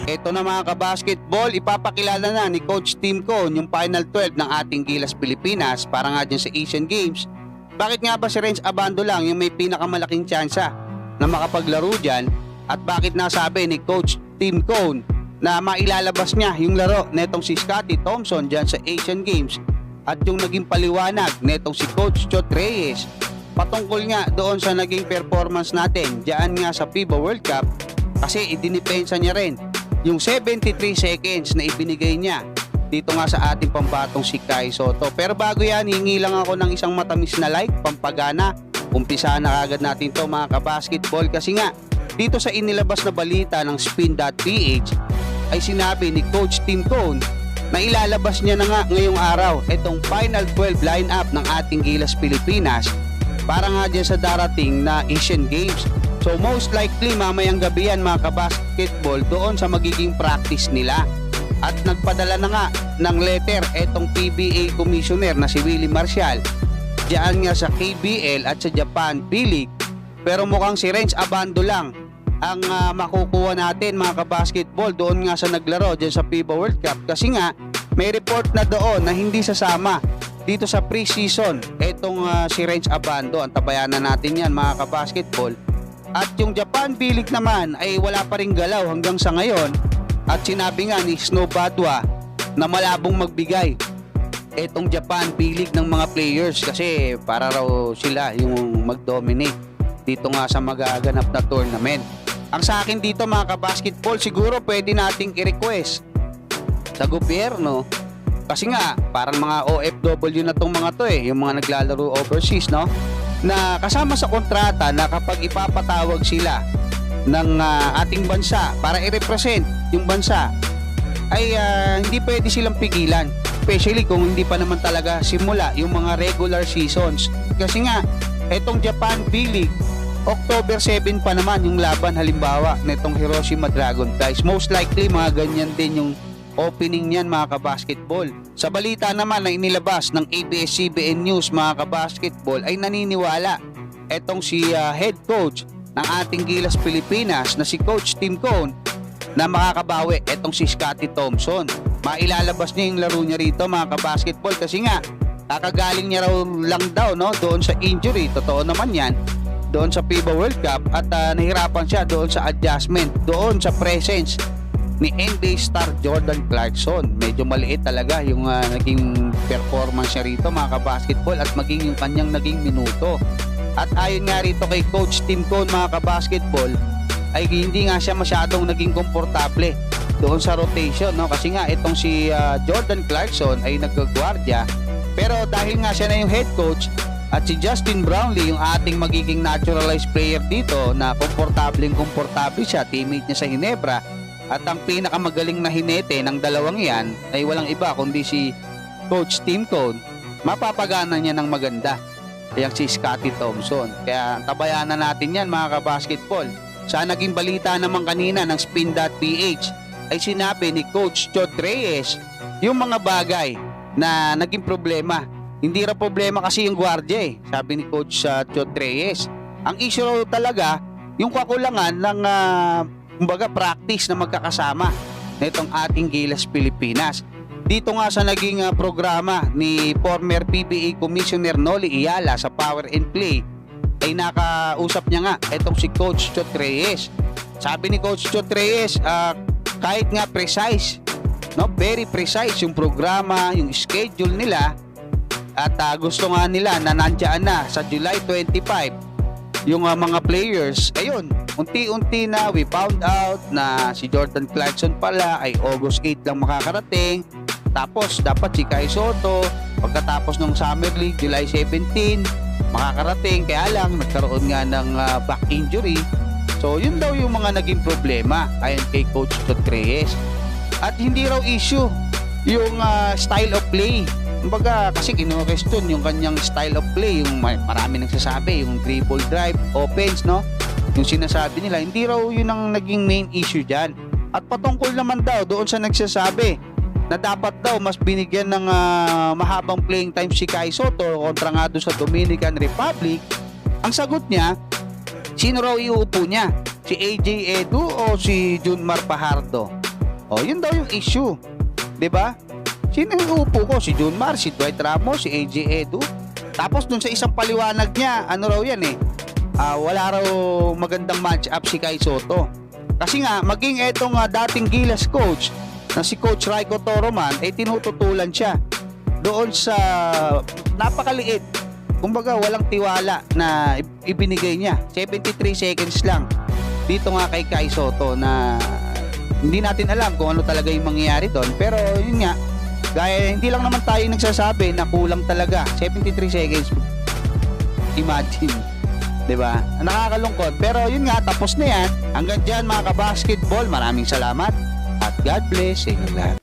Ito na mga kabasketball, ipapakilala na ni Coach Tim Cone yung Final 12 ng ating Gilas Pilipinas para nga dyan sa Asian Games. Bakit nga ba si Renz Abando lang yung may pinakamalaking tsansa na makapaglaro dyan? At bakit nasabi ni Coach Tim Cone na mailalabas niya yung laro netong si Scottie Thompson dyan sa Asian Games? At yung naging paliwanag netong si Coach Chot Reyes patungkol nga doon sa naging performance natin dyan nga sa FIBA World Cup, kasi idinipensa niya rin yung 73 seconds na ibinigay niya dito nga sa ating pambatong si Kai Sotto. Pero bago yan, hingi lang ako ng isang matamis na like, pampagana. Umpisa na agad natin to mga kabasketball, kasi nga dito sa inilabas na balita ng Spin.ph ay sinabi ni Coach Tim Cone na ilalabas niya na nga ngayong araw itong Final 12 lineup ng ating Gilas Pilipinas para nga dyan sa darating na Asian Games. So most likely mamayang gabi yan mga kabasketball doon sa magiging practice nila. At nagpadala na nga ng letter etong PBA Commissioner na si Willie Marcial diyan nga sa KBL at sa Japan B-League. Pero mukhang si Renz Abando lang ang makukuha natin mga kabasketball doon nga sa naglaro dyan sa FIBA World Cup, kasi nga may report na doon na hindi sasama dito sa pre-season etong si Renz Abando. Antabayanan natin yan mga kabasketball. At yung Japan B-League naman ay wala pa ring galaw hanggang sa ngayon. At sinabi nga ni Snow Badwa na malabong magbigay etong Japan B-League ng mga players, kasi para raw sila yung mag-dominate dito nga sa magaganap na tournament. Ang sa akin dito mga kabasketball, siguro pwede nating i-request sa gobyerno, kasi nga parang mga OFW na tong mga to yung mga naglalaro overseas, no? Na kasama sa kontrata na kapag ipapatawag sila ng ating bansa para i-represent yung bansa ay hindi pwede silang pigilan, especially kung hindi pa naman talaga simula yung mga regular seasons. Kasi nga etong Japan B-League, October 7 pa naman yung laban halimbawa netong Hiroshima Dragonflies. Most likely mga ganyan din yung opening niyan mga kabasketball. Sa balita naman na inilabas ng ABS-CBN News mga kabasketball ay naniniwala etong si head coach ng ating Gilas Pilipinas na si Coach Tim Cone na makakabawi etong si Scottie Thompson. Mailalabas niya yung laro niya rito mga kabasketball, kasi nga kakagaling niya raw lang daw doon sa injury. Totoo naman yan doon sa FIBA World Cup, at nahirapan siya doon sa adjustment doon sa presence ni NBA star Jordan Clarkson. Medyo maliit talaga yung naging performance niya rito mga kabasketball, at maging yung kanyang naging minuto. At ayon nga rito kay Coach Tim Cone mga kabasketball ay hindi nga siya masyadong naging komportable doon sa rotation, kasi nga itong si Jordan Clarkson ay nagagwardya, pero dahil nga siya na yung head coach at si Justin Brownlee yung ating magiging naturalized player dito na komportable siya, teammate niya sa Ginebra. At ang pinakamagaling na hinete ng dalawang yan ay walang iba kundi si Coach Tim Cone. Mapapagana niya ng maganda kaya si Scottie Thompson. Kaya tabayanan natin yan mga kabasketball. Sa naging balita naman kanina ng Spin.ph ay sinabi ni Coach Chot Reyes yung mga bagay na naging problema. Hindi raw problema kasi yung gwardiya sabi ni Coach Chot Reyes. Ang issue raw talaga yung kakulangan ng kumbaga practice na magkakasama nitong ating Gilas Pilipinas. Dito nga sa naging programa ni former PBA Commissioner Noli Iyala sa Power and Play ay nakausap niya nga itong si Coach Chot Reyes. Sabi ni Coach Chot Reyes, kahit nga precise, very precise yung programa, yung schedule nila, at gusto nga nila na nandiyan na sa July 25 yung mga players. Ayun, unti-unti na we found out na si Jordan Clarkson pala ay August 8 lang makakarating. Tapos dapat si Kai Sotto pagkatapos ng Summer League July 17 makakarating, kaya lang nagkaroon nga ng back injury. So yun daw yung mga naging problema ayon kay Coach Chot Reyes. At hindi raw issue yung style of play. Kumbaga kasi kino-question yung kanyang style of play, yung marami nagsasabi yung dribble drive offense, yung sinasabi nila, hindi raw yun ang naging main issue dyan. At patungkol naman daw doon sa nagsasabi na dapat daw mas binigyan ng mahabang playing time si Kai Sotto kontra nga doon sa Dominican Republic, ang sagot niya, sino raw iuupo niya? Si AJ Edu o si Junmar Fajardo? Yun daw yung issue. 'Di ba? Sino yung uupo ko? Si Junmar, si Dwight Ramos, si AJ Edu. Tapos dun sa isang paliwanag niya, ano raw yan wala raw magandang match up si Kai Soto. Kasi nga, maging etong dating Gilas coach na si Coach Raiko Toroman, tinututulan siya doon sa napakaliit. Kumbaga, walang tiwala na ibinigay niya. 73 seconds lang dito nga kay Kai Soto na hindi natin alam kung ano talaga yung mangyayari doon. Pero yun nga, gaya hindi lang naman tayo nagsasabi na kulang talaga 73 seconds. Imagine, 'di ba? Nakakalungkot. Pero yun nga, tapos na yan. Hanggang diyan mga kabasketball, maraming salamat at God bless sa inyong lahat.